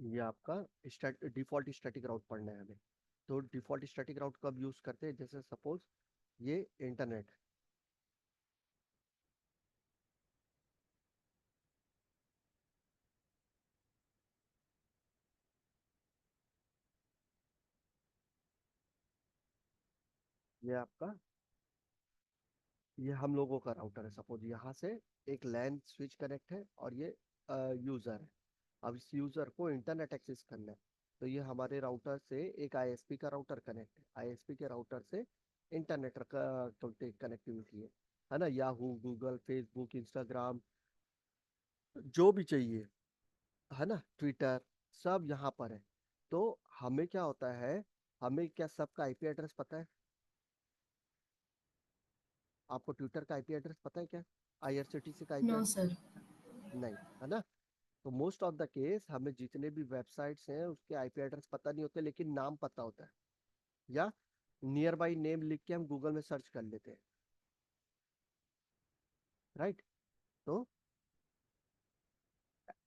ये आपका default static राउट पढ़ना है हमें। तो डिफॉल्ट स्टैटिक राउट कब यूज करते हैं, जैसे सपोज ये इंटरनेट, ये आपका, ये हम लोगों का राउटर है, सपोज यहाँ से एक लैन स्विच कनेक्ट है और ये यूजर है। अब इस यूजर को इंटरनेट एक्सेस करना है, तो ये हमारे राउटर से एक आईएसपी का राउटर कनेक्ट है, आईएसपी के राउटर से इंटरनेट का कनेक्टिविटी है ना, याहू, गूगल, फेसबुक, इंस्टाग्राम, जो भी चाहिए, है ना, ट्विटर, सब यहाँ पर है। तो हमें क्या होता है, हमें क्या सबका आईपी एड्रेस पता है? आपको ट्विटर का आईपी एड्रेस पता है क्या? आईआरसीटीसी का आईपी नो एड्रेस सर। नहीं, है ना। तो मोस्ट ऑफ द केस हमें जितने भी वेबसाइट्स हैं उसके आईपी एड्रेस पता नहीं होते, लेकिन नाम पता होता है, या नियर बाई नेम लिख के हम गूगल में सर्च कर लेते हैं, राइट। तो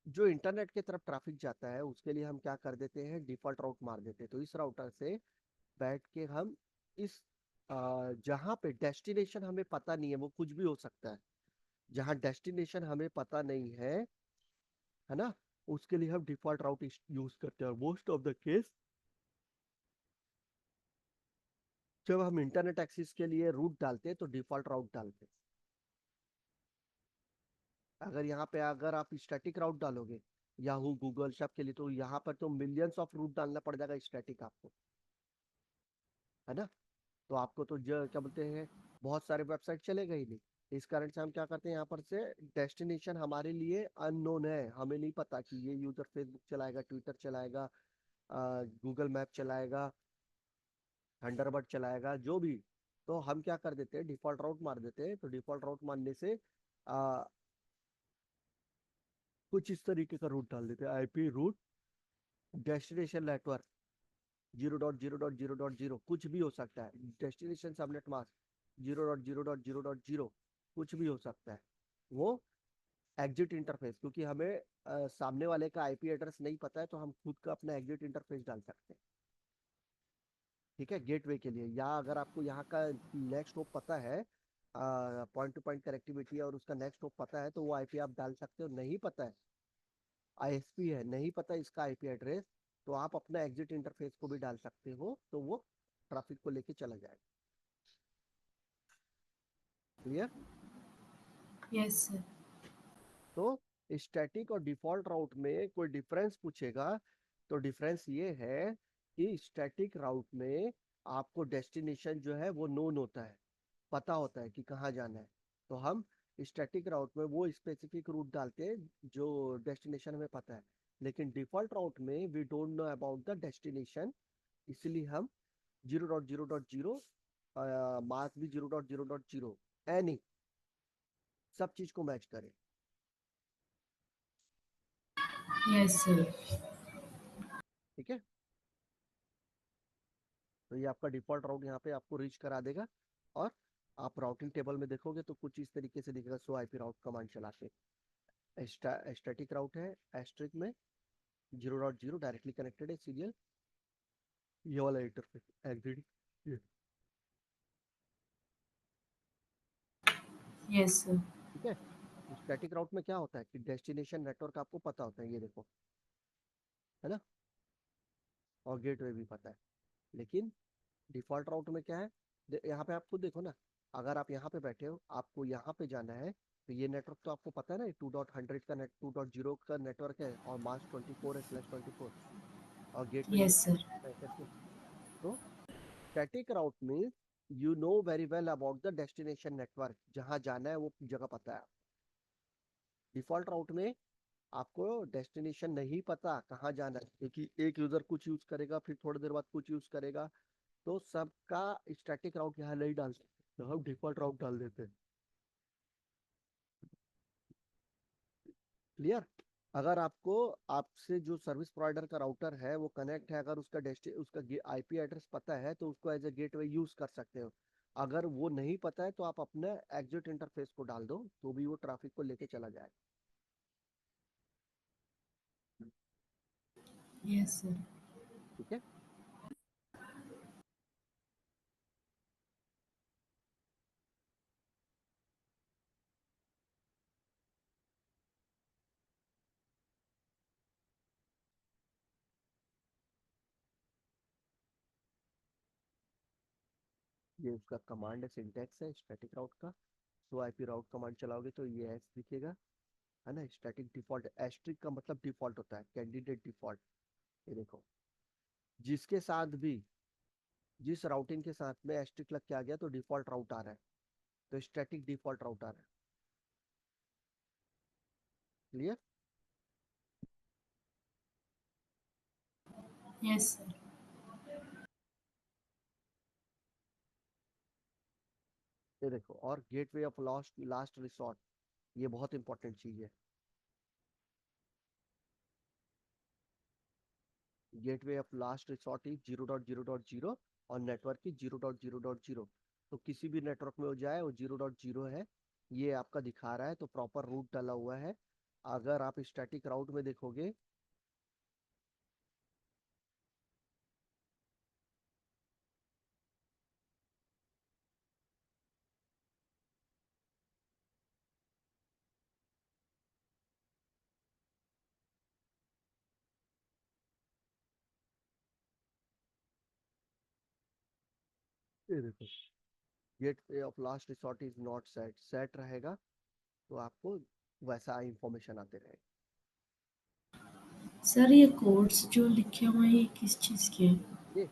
जो इंटरनेट की तरफ ट्रैफिक जाता है उसके लिए हम क्या कर देते हैं, डिफॉल्ट राउट मार देते हैं। तो इस राउटर से बैठ के हम इस जहाँ पे डेस्टिनेशन हमें पता नहीं है, वो कुछ भी हो सकता है, जहाँ डेस्टिनेशन हमें पता नहीं है ना, उसके लिए हम डिफॉल्ट राउट यूज करते हैं। मोस्ट ऑफ द केस जब हम इंटरनेट एक्सेस के लिए रूट डालते हैं तो डिफॉल्ट राउट डालते हैं। अगर यहाँ पे अगर आप स्टैटिक राउट डालोगे याहू, गूगल, सब के लिए, तो यहाँ पर तो मिलियंस ऑफ रूट डालना पड़ जाएगा स्टैटिक आपको, है ना। तो आपको तो क्या बोलते हैं, बहुत सारे वेबसाइट चलेगा ही नहीं। इस कारण से हम क्या करते हैं, यहाँ पर से डेस्टिनेशन हमारे लिए अननोन है, हमें नहीं पता कि ये यूजर फेसबुक चलाएगा, ट्विटर चलाएगा, गूगल मैप चलाएगा, थंडरबर्ड चलाएगा, जो भी। तो हम क्या कर देते हैं, डिफॉल्ट राउट मार देते हैं। तो डिफॉल्ट राउट मारने से आ, कुछ इस तरीके का रूट डाल देते हैं, आईपी रूट डेस्टिनेशन नेटवर्क 0.0.0.0, कुछ भी हो सकता है, डेस्टिनेशन सबनेट मास्क 0.0.0.0, कुछ भी हो सकता है वो। एग्जिट इंटरफेस, क्योंकि हमें सामने वाले का आईपी एड्रेस नहीं पता है, तो हम खुद का अपना एग्जिट इंटरफेस डाल सकते हैं, ठीक है, गेटवे के लिए। या अगर आपको यहाँ का नेक्स्ट होप पता है, पॉइंट टू पॉइंट कनेक्टिविटी, और उसका नेक्स्ट होप पता है, तो वो आईपी आप डाल सकते हो। नहीं पता है, आईएसपी है, नहीं पता इसका आईपी एड्रेस, तो आप अपना एग्जिट इंटरफेस को भी डाल सकते हो, तो वो ट्रैफिक को लेके चला जाएगा। क्लियर? Yes sir. तो स्टैटिक और डिफॉल्ट राउट में कोई डिफरेंस पूछेगा, तो डिफरेंस ये है कि स्टैटिक राउट में आपको डेस्टिनेशन जो है वो नोन होता है, पता होता है कि कहाँ जाना है। तो हम स्टैटिक राउट में वो स्पेसिफिक रूट डालते हैं जो डेस्टिनेशन हमें पता है, लेकिन डिफॉल्ट राउट में we don't know about the destination, इसलिए हम 0.0.0, मार्क्स भी 0.0.0, एनी, सब चीज को मैच करें, यस सर। ठीक है। तो ये आपका डिफॉल्ट राउट यहाँ पे आपको रीच करा देगा। और आप राउटिंग टेबल में देखोगे तो कुछ इस तरीके से दिखेगा, सो आईपी राउट कमांड चला के। स्टैटिक राउट है, एस्ट्रिक में 0.0 डायरेक्टली कनेक्टेड है, सीरियल, ये वाला इंटरफेस एग्जिट, यस सर। ठीक है। स्टैटिक राउट में क्या होता है कि डेस्टिनेशन नेटवर्क आपको पता होता है, ये देखो, है ना, और गेटवे भी पता है। लेकिन डिफॉल्ट राउट में क्या है, यहाँ पे आप खुद देखो ना, अगर आप यहाँ पे बैठे हो, आपको यहाँ पे जाना है, तो ये नेटवर्क तो आपको पता है ना, 2.100 का नेट, 2.0 का नेटवर्क है, और मास्क 24 है, /24, और गेटवे ये यस सर। है करके। तो static route means you know very well about the destination network, जहाँ जाना है वो जगह पता है। डिफॉल्ट राउट में आपको डेस्टिनेशन नहीं पता कहाँ जाना है, क्योंकि एक यूजर कुछ यूज करेगा, फिर थोड़ी देर बाद कुछ यूज करेगा, तो सबका स्टैटिक राउट यहाँ नहीं डाल सकते, तो हम डिफॉल्ट राउट डाल देते हैं। क्लियर? अगर आपको, आपसे जो सर्विस प्रोवाइडर का राउटर है वो कनेक्ट है, अगर उसका आईपी एड्रेस पता है, तो उसको एज ए गेटवे यूज कर सकते हो। अगर वो नहीं पता है तो आप अपना एग्जिट इंटरफेस को डाल दो, तो भी वो ट्रैफिक को लेके चला जाएगा। Yes, sir. ठीक है। ये उसका कमांड है, सिंटैक्स है स्टैटिक राउट का। तो आईपी राउट कमांड चलाओगे तो ये एस दिखेगा, है ना। स्टैटिक डिफॉल्ट, एस्ट्रिक का मतलब डिफॉल्ट होता है, कैंडिडेट डिफॉल्ट। ये देखो, जिसके साथ भी, जिस राउटिंग के साथ में एस्ट्रिक लग के आ गया तो डिफॉल्ट राउट आ रहा है, तो स्टैटिक डिफॉल्ट राउट आ रहा है। क्लियर। Yes, sir. ये देखो, और gateway of last last resort, ये बहुत इंपॉर्टेंट चीज है। Gateway of last resort is 0.0.0 और नेटवर्क की 0.0.0। तो किसी भी नेटवर्क में हो जाए वो 0.0 है, ये आपका दिखा रहा है, तो प्रॉपर रूट डाला हुआ है। अगर आप स्टैटिक राउट में देखोगे, ये देखो, gateway of last resort is not set, set रहेगा तो आपको वैसा इंफॉर्मेशन आते रहेगा। सर ये कोड्स जो लिखे हुए हैं ये किस चीज़ के हैं? ये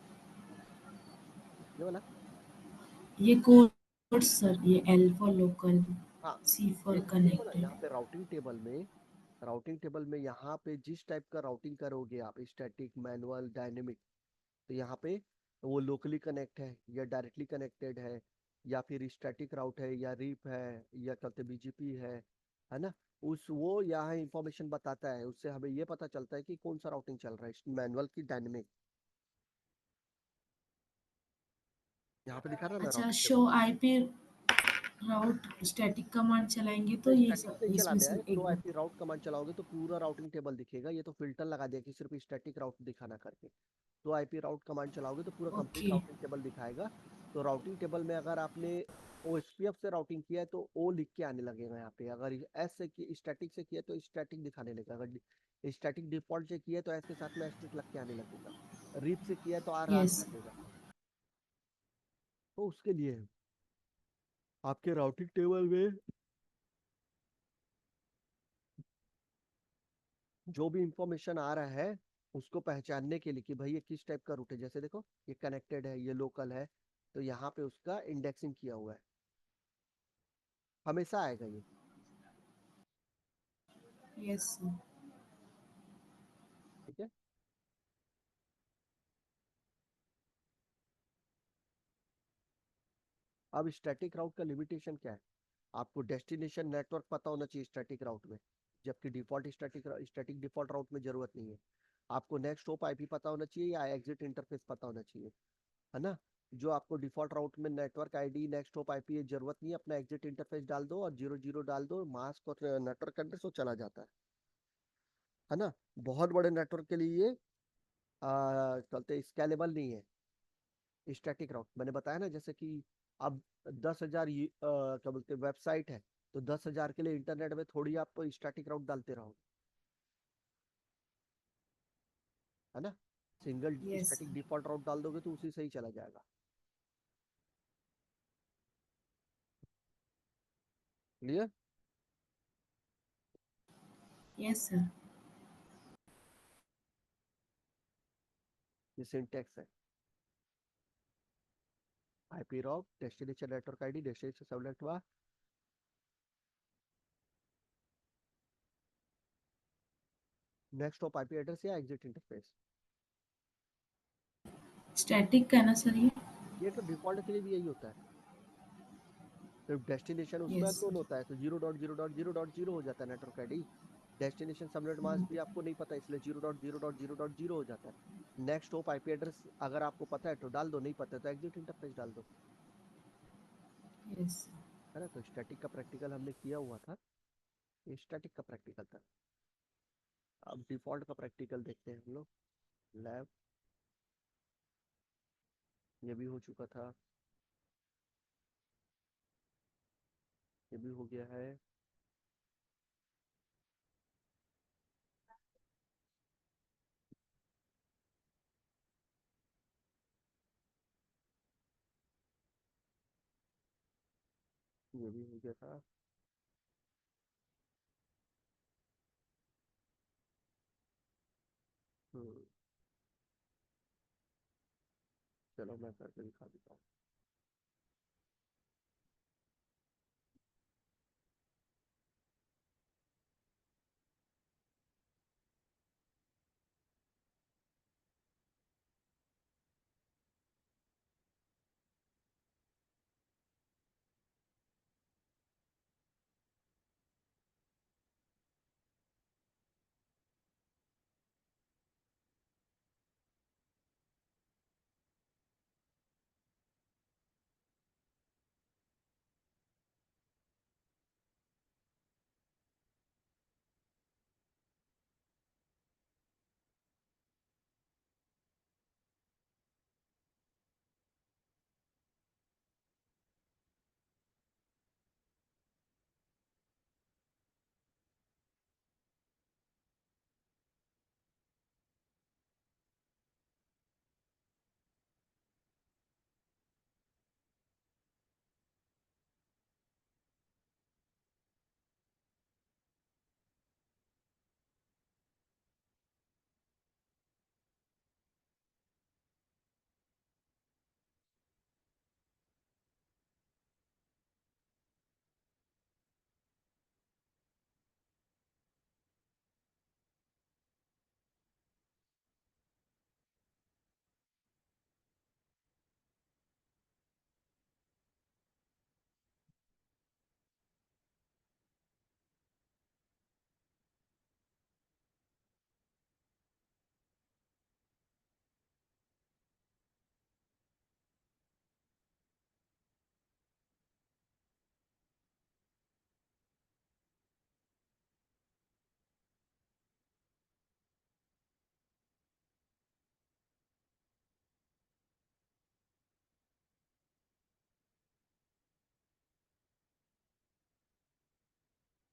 वाला, ये कोड्स सर, ये L फॉर लोकल, हाँ, C ये फॉर देखो ना कनेक्टेड। यहाँ पे राउटिंग टेबल में, राउटिंग टेबल में यहाँ पे जिस टाइप का राउटिंग करोगे आप, स्टैटिक, मैनुअल, डायनेमिक, तो यहाँ पे वो लोकली कनेक्ट है या डायरेक्टली कनेक्टेड है, या फिर स्टैटिक राउट है या रीप है या कहते बीजीपी है ना। उस वो यहाँ इंफॉर्मेशन बताता है, उससे हमें ये पता चलता है कि कौन सा राउटिंग चल रहा है, मैनुअल की डायनेमिक। यहाँ पे दिखा रहा है ना अच्छा, routing show table. IP route static command चलाएंगे तो तो ये स्टैटिक सब नहीं इसमें चलाने से है, एक शो बात। आईपी राउट कमांड चलाओगे तो पूरा राउटिंग टेबल दिखेगा। ये तो फिल्टर लगा दिया कि सिर्फ स्टैटिक राउट दिखाना करके। तो आईपी राउट कमांड चलाओगे तो पूरा कंप्लीट ओके। राउटिंग टेबल दिखाएगा। तो राउटिंग टेबल में अगर आपने ओएसपीएफ से राउटिंग किया है तो ओ लिख के आने लगेगा यहाँ पे। अगर एस से स्टैटिक से किया तो स्टैटिक दिखाने लगेगा। अगर स्टैटिक डिफॉल्ट से किया तो एस के साथ में एस्ट्रिक लग के आने लगेगा। रीप से किया तो आर आने यस। लगेगा। तो उसके लिए आपके राउटिंग टेबल में जो भी इंफॉर्मेशन आ रहा है उसको पहचानने के लिए कि भाई ये किस टाइप का रूट है, जैसे देखो ये कनेक्टेड है, ये लोकल है, तो यहाँ पे उसका इंडेक्सिंग किया हुआ है, हमेशा आएगा ये। Yes sir. ठीक है। अब स्टैटिक राउट का लिमिटेशन क्या है, आपको डेस्टिनेशन नेटवर्क पता होना चाहिए स्टैटिक राउट में, जबकि डिफॉल्ट स्टैटिक डिफॉल्ट राउट में जरूरत नहीं है। आपको नेक्स्ट होप आईपी पता होना चाहिए या एग्जिट इंटरफेस पता होना चाहिए, है ना। जो आपको डिफॉल्ट राउट में network ID, next hop IP ये जरूरत नहीं है, अपना एग्जिट इंटरफेस डाल दो और 0 0 डाल दो, मास्क और नेटवर्क एड्रेस वो चला जाता है ना। बहुत बड़े नेटवर्क के लिए ये चलते स्केलेबल नहीं है स्टैटिक राउट। मैंने बताया ना, जैसे कि अब 10,000 क्या बोलते हैं वेबसाइट है, तो 10,000 के लिए इंटरनेट में थोड़ी आप स्टैटिक राउट डालते रहो, है ना। Single yes. स्टैटिक डिफॉल्ट राउट डाल दोगे तो उसी से ही चला जाएगा। क्लियर। Yes sir. ये सिंटेक्स है, IP route, destination network ID, destination subnet mask, next hop IP address या एग्जिट इंटरफेस। स्टैटिक का है ना सर ये? ये तो डिफॉल्ट के लिए भी यही होता है, सिर्फ डेस्टिनेशन उसमें यस अननोन सर। होता है तो 0.0.0.0 हो जाता है network ID. Destination subnet mask भी आपको नहीं पता, इसलिए 0.0.0.0 हो जाता है। नेक्स्ट होप आईपी एड्रेस अगर आपको पता है तो डाल दो, नहीं पता है तो एग्जिट इंटरफेस डाल दो, यस। है ना। तो स्टैटिक का प्रैक्टिकल हमने किया हुआ था, ये स्टैटिक का प्रैक्टिकल था। अब डिफॉल्ट का प्रैक्टिकल देखते हैं हम लोग। लैब, ये भी हो चुका था, ये भी हो गया है। ये भी हो गया था। हम्म, चलो मैं करके दिखा देता हूँ।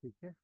ठीक है।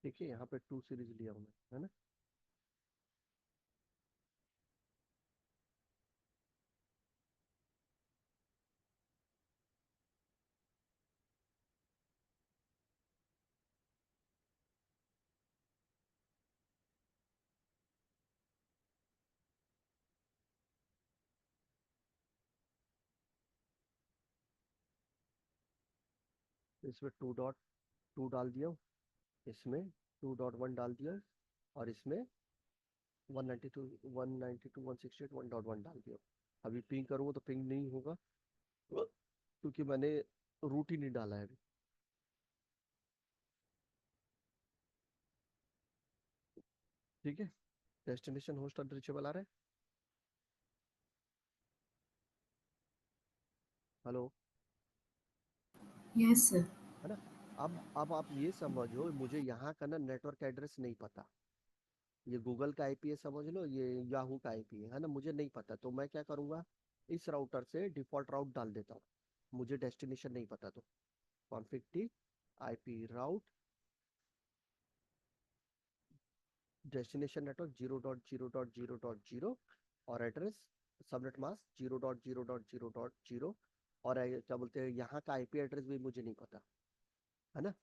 देखिए यहाँ पे टू सीरीज लिया हूँ मैं, है ना। इसमें 2.2 डाल दिया, इसमें 2.1 डाल दिया, और इसमें 192 192 168 1.1 डाल दिया। अभी पिंग करूँगा तो पिंग नहीं होगा क्योंकि मैंने रूट ही नहीं डाला है अभी। ठीक है, डेस्टिनेशन होस्ट अनरीचेबल आ रहा है। हेलो। Yes sir. है ना। अब आप ये समझो, मुझे यहाँ का ना नेटवर्क एड्रेस नहीं पता। ये गूगल का आईपी है समझ लो, ये याहू का आईपी है ना, मुझे नहीं पता। तो मैं क्या करूँगा, इस राउटर से डिफॉल्ट राउट डाल देता हूँ, मुझे डेस्टिनेशन नहीं पता। तो config T IP route destination network 0.0.0.0 और एड्रेस सबनेट मास्क 0.0.0.0। और क्या बोलते हैं, यहाँ का आईपी एड्रेस भी मुझे नहीं पता, है ना।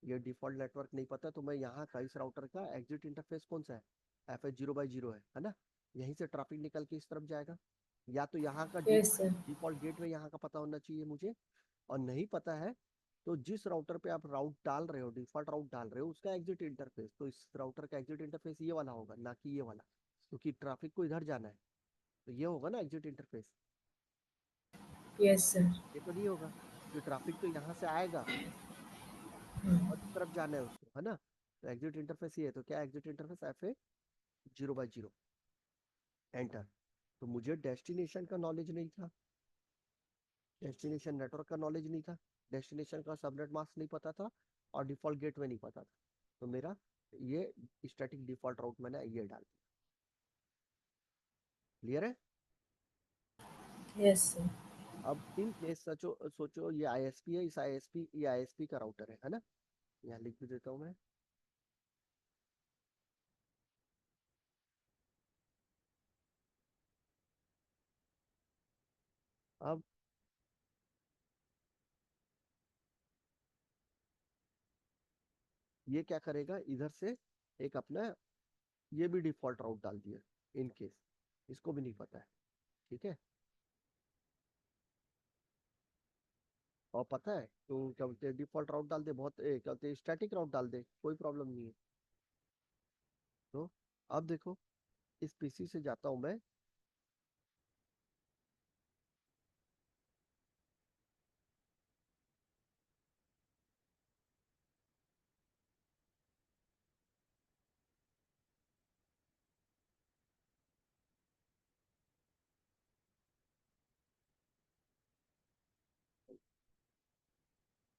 ये डिफॉल्ट नेटवर्क नहीं पता, तो मैं यहाँ का इस राउटर का एग्जिट इंटरफेस कौन सा है, FH0/0 है ना। यहीं से ट्रैफिक निकल के इस तरफ जाएगा। या तो यहाँ का यस सर। डिफॉल्ट गेटवे यहाँ का पता होना चाहिए मुझे, और नहीं पता है तो जिस राउटर पे आप राउट डाल रहे हो, डिफॉल्ट राउट डाल रहे हो, उसका एग्जिट इंटरफेस, तो इस राउटर का एग्जिट इंटरफेस ये वाला होगा, ना कि ये वाला, क्योंकि ट्रैफिक को इधर जाना है। तो ये होगा ना एग्जिट इंटरफेस। Yes sir. ये तो नहीं होगा कि ट्रैफिक तो यहाँ से आएगा और इस तरफ जाना है उसको, है ना। तो एग्जिट इंटरफेस ये है, तो क्या एग्जिट इंटरफेस, FA0/0 एंटर। तो मुझे डेस्टिनेशन का नॉलेज नहीं था, डेस्टिनेशन नेटवर्क का नॉलेज नहीं था, डेस्टिनेशन का सबनेट मास्क नहीं पता था, और डिफॉल्ट गेटवे नहीं पता था। तो मेरा ये स्टैटिक डिफॉल्ट राउट मैंने ये डाल दिया। क्लियर है। Yes sir. अब इन केस सोचो सोचो ये आईएसपी है, इस आईएसपी ये आईएसपी का राउटर है ना। यहाँ लिख भी देता हूँ मैं। अब ये क्या करेगा, इधर से एक अपना ये भी डिफॉल्ट राउट डाल दिया, इन केस इसको भी नहीं पता है। ठीक है, और पता है तो क्या बोलते हैं, डिफॉल्ट राउट डाल दे, बहुत क्या बोलते हैं स्टैटिक राउट डाल दे, कोई प्रॉब्लम नहीं है। तो अब देखो, इस पीसी से जाता हूं मैं,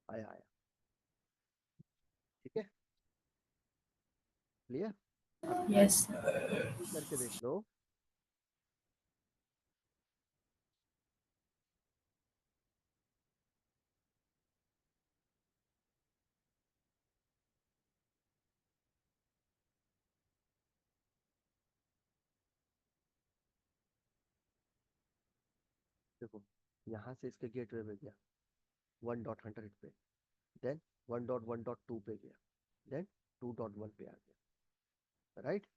आया आया। ठीक है, क्लियर। अब यस सर। करके देख लो। देखो, यहाँ से इसके गेटवे पे गया 1.100 पे, देन 1.1.2 पे गया, देन 2.1 पे आ गया, राइट।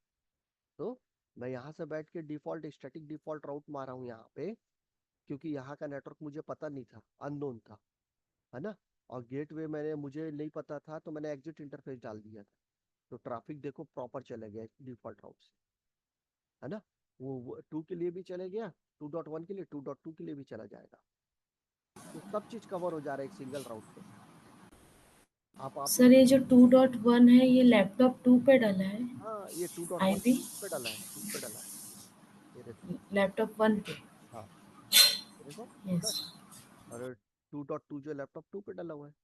तो मैं यहाँ से बैठ के डिफॉल्ट स्टैटिक डिफॉल्ट राउट मारा हूँ यहाँ पे, क्योंकि यहाँ का नेटवर्क मुझे पता नहीं था, अननोन था, है ना। और गेटवे मैंने मुझे नहीं पता था, तो मैंने एग्जिट इंटरफेस डाल दिया था। तो ट्रैफिक देखो प्रॉपर चला गया डिफॉल्ट राउट से, है ना। वो 2 के लिए भी चले गया, 2.1 के लिए, 2.2 के लिए भी चला जाएगा। तो सब चीज कवर हो जा रहा है एक सिंगल राउट पे। आप सर ये जो 2.1 है ये लैपटॉप 2 पे डला है, हाँ, ये 2.1 आईपी पे डाला है, 2 पे डाला है। ये देखो। लैपटॉप 1 पे। हाँ, ये देखो, यस। बस। और 2.2 जो लैपटॉप 2 पे डाला हुआ है।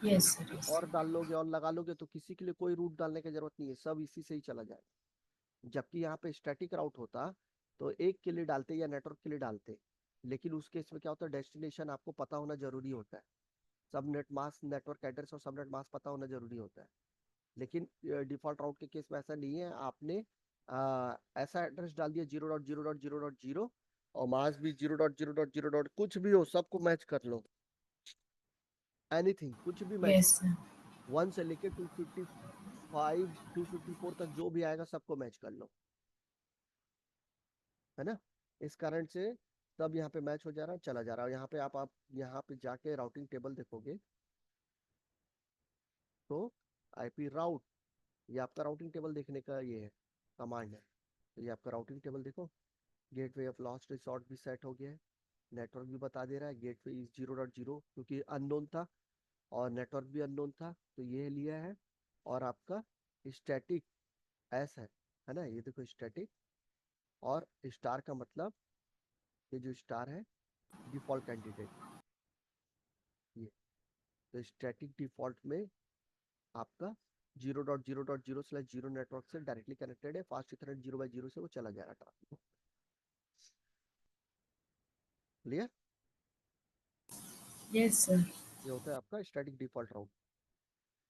Yes sir. यस। और डाल लोगे और लगा लोगे तो किसी के लिए कोई रूट डालने की जरूरत नहीं है, सब इसी से ही चला जाएगा। जबकि यहाँ पे स्टैटिक राउट होता तो एक के लिए डालते या नेटवर्क के लिए डालते, लेकिन उस केस में क्या होता है, डेस्टिनेशन आपको पता होना जरूरी होता है। सबनेट मास्क नेटवर्क एड्रेस और सबनेट मास्क पता होना जरूरी होता है। लेकिन डिफॉल्ट राउट के केस में ऐसा नहीं है, आपने ऐसा एड्रेस डाल दिया 0.0.0.0, और मास्क भी 0.0.0. कुछ भी हो, सबको मैच कर लो, एनीथिंग कुछ भी मैच, यस सर। 1 से लेके 255 254 तक जो भी आएगा सबको मैच कर लो, है ना। इस कारण से सब यहाँ पे मैच हो जा रहा है, चला जा रहा है। यहाँ पे आप यहाँ पे जाके राउटिंग टेबल देखोगे देखो आईपी राउट, ये आपका राउटिंग टेबल देखने का ये है कमांड है। तो ये आपका राउटिंग टेबल देखो, गेटवे ऑफ लास्ट रिसॉर्ट भी सेट हो गया है, नेटवर्क भी बता दे रहा है गेटवे इज 0.0 क्योंकि अननोन था और नेटवर्क भी अननोन था तो ये लिया है। और आपका स्टैटिक एस है ना, ये देखो स्टैटिक, और स्टार का मतलब ये जो स्टार है डिफॉल्ट कैंडिडेट, ये तो स्टैटिक डिफॉल्ट में आपका 0.0.0/0 नेटवर्क से डायरेक्टली कनेक्टेड है, फास्ट इथरनेट 0/0 से वो चला जाएगा ट्रांसपोर्ट। क्लियर? Yes sir. ये होता है आपका स्टैटिक डिफॉल्ट राउट,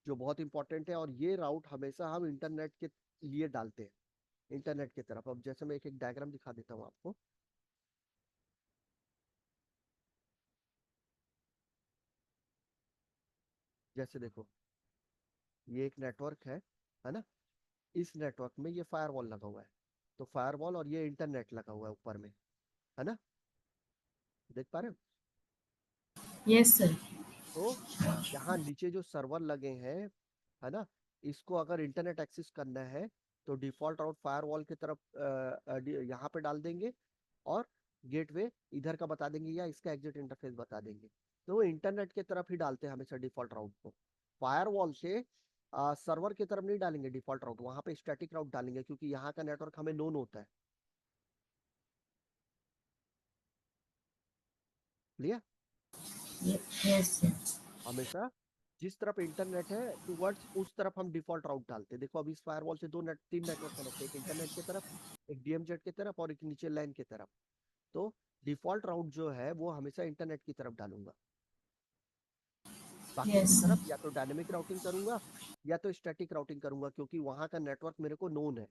जो बहुत इंपॉर्टेंट है। और ये राउट हमेशा हम इंटरनेट के लिए डालते हैं, इंटरनेट की तरफ। अब जैसे मैं एक डायग्राम दिखा देता हूँ आपको। जैसे देखो ये एक नेटवर्क है ना, इस नेटवर्क में ये फायरवॉल लगा हुआ है, तो फायरवॉल और ये इंटरनेट लगा हुआ है ऊपर में, है ना, देख पा रहे हो? Yes sir. तो यहाँ नीचे जो सर्वर लगे हैं, है ना, इसको अगर इंटरनेट एक्सेस करना है तो डिफॉल्ट राउट फायरवॉल की तरफ यहाँ पे डाल देंगे, और गेटवे इधर का बता देंगे या इसका एग्जिट इंटरफेस बता देंगे। तो वो इंटरनेट की तरफ ही डालते हैं हमेशा डिफॉल्ट राउट को, फायरवॉल से सर्वर की तरफ नहीं डालेंगे डिफॉल्ट राउट, वहां पे स्टैटिक राउट डालेंगे क्योंकि यहाँ का नेटवर्क हमें नोन होता है। क्लियर? Yes sir. हमेशा जिस तरफ इंटरनेट है टुवर्ड्स उस तरफ हम डिफॉल्ट राउट डालते हैं। देखो अभी इस फायरवॉल से तीन नेटवर्क कनेक्ट है, एक इंटरनेट की तरफ, एक डीएमजेड की तरफ, और एक नीचे लैन की तरफ। तो डिफॉल्ट राउट जो है वो हमेशा इंटरनेट की तरफ डालूंगा, बाकी की यस तरफ सर। या तो डायनेमिक राउटिंग करूंगा या तो स्टैटिक राउटिंग करूंगा, क्योंकि वहां का नेटवर्क मेरे को नोन है,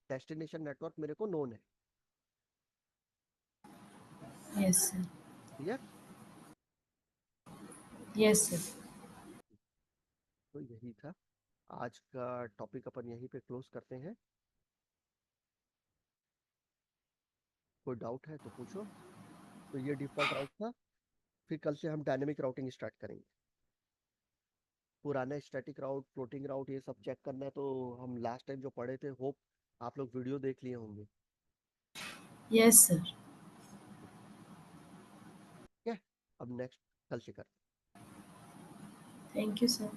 डेस्टिनेशन नेटवर्क मेरे को नोन है। Yes sir. Clear? Yes sir. तो यही था आज का टॉपिक, अपन यहीं पे क्लोज करते हैं। कोई डाउट है तो पूछो। तो ये डिफॉल्ट राउट था, फिर कल से हम डायनेमिक राउटिंग स्टार्ट करेंगे। पुराने स्टैटिक राउट, फ्लोटिंग राउट, ये सब चेक करना है तो हम लास्ट टाइम जो पढ़े थे, होप आप लोग वीडियो देख लिए होंगे। Yes sir. ठीक है, अब नेक्स्ट कल से करते हैं। Thank you sir.